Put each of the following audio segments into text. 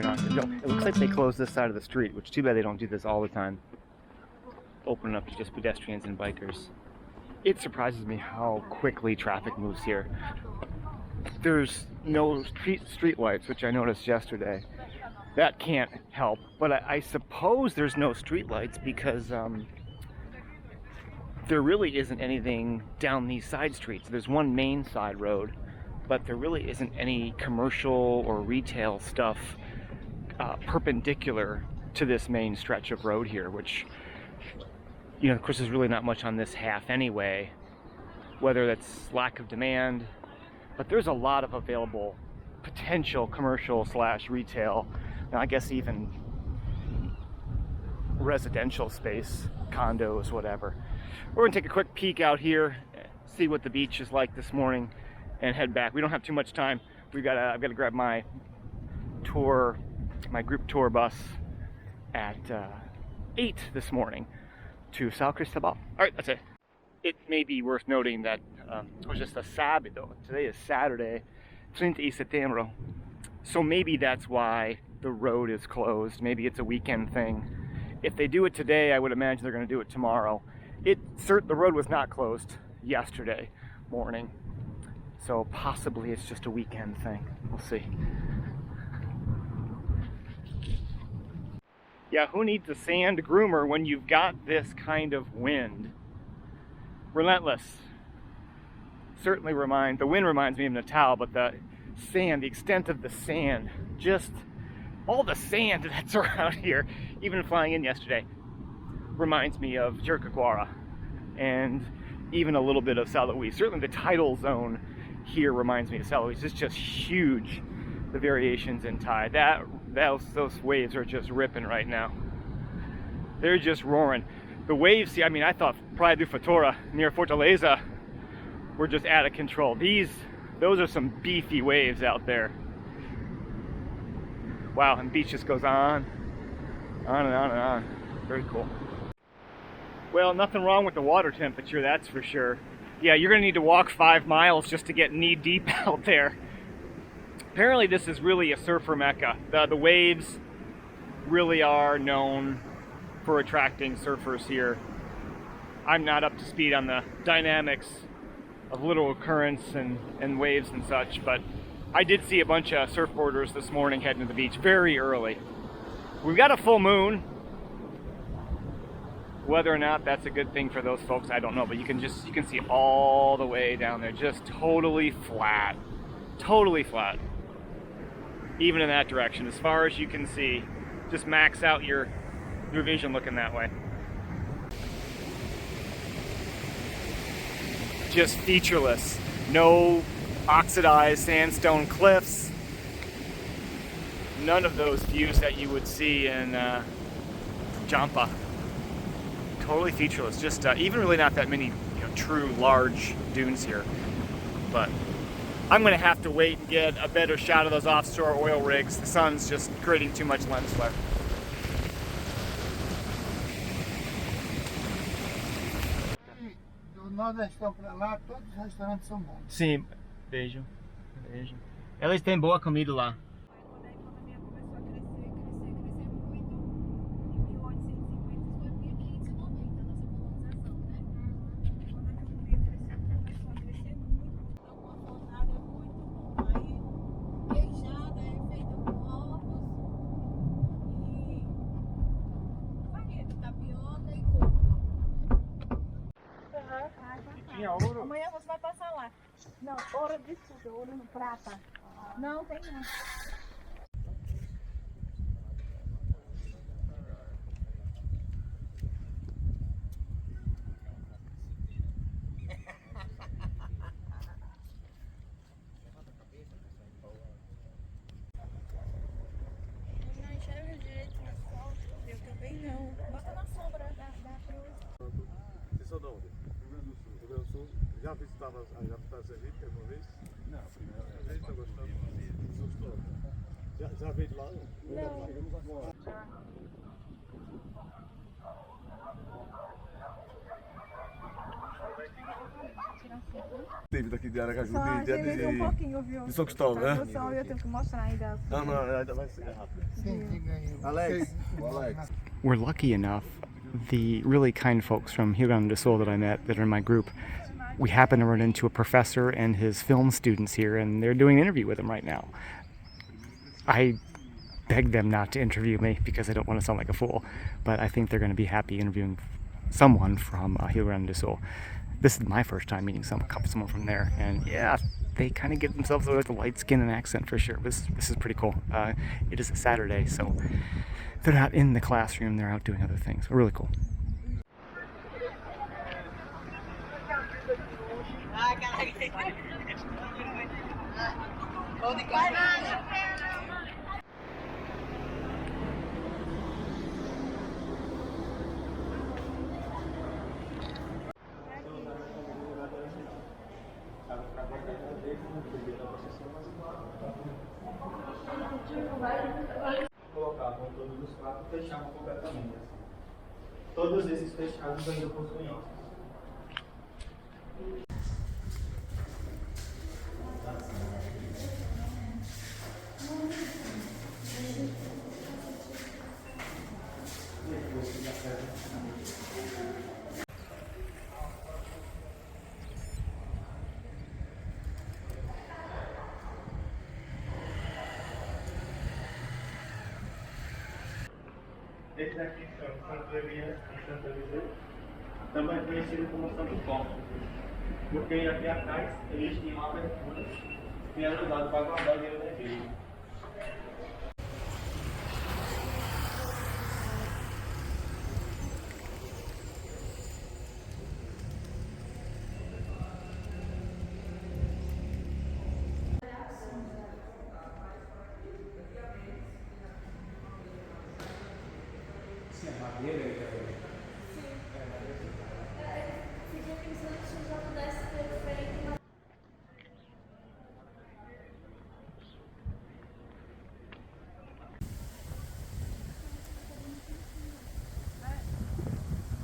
here in Aracaju. It looks like they closed this side of the street, which too bad they don't do this all the time. Open it up to just pedestrians and bikers. It surprises me how quickly traffic moves here. There's no street lights, which I noticed yesterday. That can't help, but I suppose there's no street lights because there really isn't anything down these side streets. There's one main side road, but there really isn't any commercial or retail stuff perpendicular to this main stretch of road here, which, you know, of course, there's really not much on this half anyway, whether that's lack of demand, but there's a lot of available potential commercial slash retail, and I guess even residential space, condos, whatever. We're gonna take a quick peek out here, see what the beach is like this morning, and head back. We don't have too much time. I've got to grab my group tour bus at 8 this morning to São Cristóvão. All right, that's it. It may be worth noting that it was just a sábado. Today is Saturday, 30 setembro. So maybe that's why the road is closed. Maybe it's a weekend thing. If they do it today, I would imagine they're going to do it tomorrow. The road was not closed yesterday morning, so possibly it's just a weekend thing. We'll see. Yeah, who needs a sand groomer when you've got this kind of wind? Relentless. Certainly the wind reminds me of Natal, but the sand, the extent of the sand, just all the sand that's around here, even flying in yesterday, reminds me of Jericoacoara and even a little bit of São Luís. Certainly the tidal zone here reminds me of São Luís. It's just huge, the variations in tide. Those waves are just ripping right now. They're just roaring. The waves, see, I mean, I thought Praia do Vitória near Fortaleza were just out of control. Those are some beefy waves out there. Wow, and the beach just goes on and on and on. Very cool. Well, nothing wrong with the water temperature, that's for sure. Yeah, you're gonna need to walk 5 miles just to get knee deep out there. Apparently this is really a surfer mecca. The waves really are known for attracting surfers here. I'm not up to speed on the dynamics of little currents and waves and such, but I did see a bunch of surfboarders this morning heading to the beach very early. We've got a full moon. Whether or not that's a good thing for those folks, I don't know, but you can see all the way down there, just totally flat. Totally flat. Even in that direction, as far as you can see. Just max out your vision looking that way. Just featureless. No oxidized sandstone cliffs. None of those views that you would see in Jampa. Totally featureless. Just even really not that many, true large dunes here. But I'm gonna have to wait and get a better shot of those offshore oil rigs. The sun's just creating too much lens flare. Nós estamos para lá, todos os restaurantes são bons. Sim, vejo. Eles têm boa comida lá. Amanhã você vai passar lá. Não, ouro de tudo, ouro no prata. Não, tem não. Não enxerga direito na sol. Eu também não. Bota na sombra da cruz. Vocês são de onde? Rio Grande do Sul. Rio Grande do Sul. Já visitava Sergipe alguma vez? Não, primeira vez. Está gostando? Gostou? Já veio de lá? Não. Chegamos agora. Tirar Teve daqui de Aracaju, Só agilizei um pouquinho, viu? de São Cristóvão, né? Tradução, eu tenho que mostrar ainda. Não, ainda vai ser rápido. Sim, diga aí. Alex, Alex. We're lucky enough, the really kind folks from Rio Grande do Sul that I met that are in my group, we happen to run into a professor and his film students here, and they're doing an interview with him right now. I begged them not to interview me because I don't want to sound like a fool, but I think they're going to be happy interviewing someone from Rio Grande do Sul. This is my first time meeting someone from there, and yeah, they kind of give themselves away with the light skin and accent for sure. This is pretty cool. It is a Saturday, so they're not in the classroom, they're out doing other things. Really cool. Colocavam todos os quatro e fechavam completamente. Todos esses fechados ainda possuem ossos. Esse daqui são Santo Eliseu, também conhecido como Santo Carmo, porque aqui atrás eles tinham aberturas que eram usadas para guardar o dinheiro da igreja.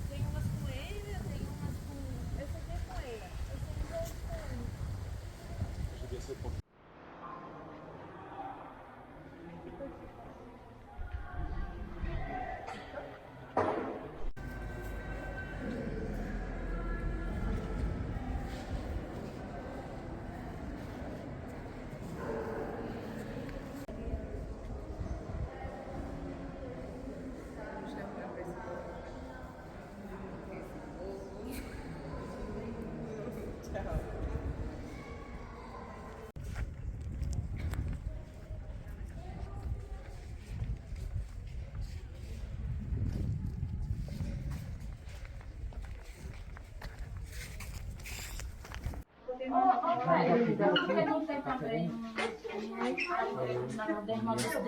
Tem umas com ele, tem umas com. Essa aqui é com ele. Essa aqui é com ele. Porque não tem também na demolição.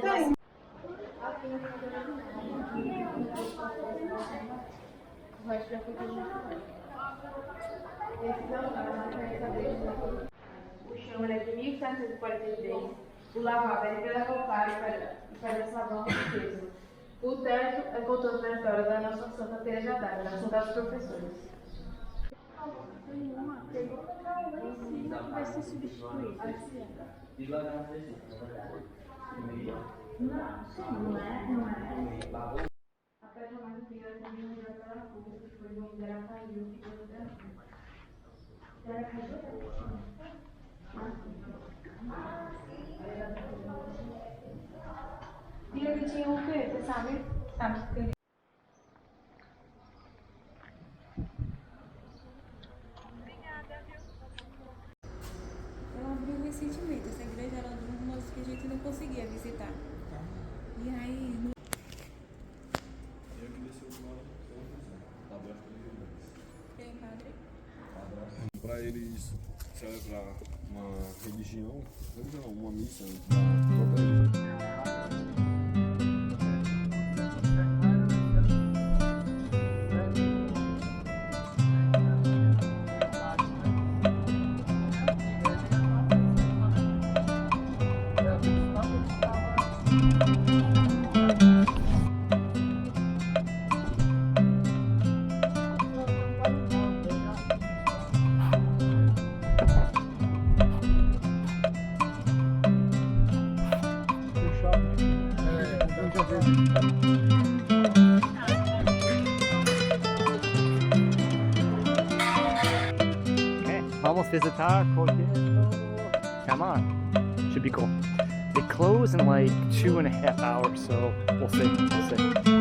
O chão é de 1743. O lavabo é pela roupagem e para sabão de peso. O teto é voltou na história da nossa Santa Teresa d'Ávila, da Santa dos Professores. Vai ser substituído. Não é. A pedra mais antiga é também uma pela pública, que foi o nome de Aracaju, que foi o Aracaju. E ele tinha o quê? Você sabe? Sabe? Ela abriu recentemente. Essa igreja era uma que a gente não conseguia visitar. E aí. E aqui desceu o lado padrasto Tem padre? para eles celebrar uma religião, uma missa da própria religião. Okay, vamos visitar Convento. Come on, should be cool. They close in like 2.5 hours, so we'll see.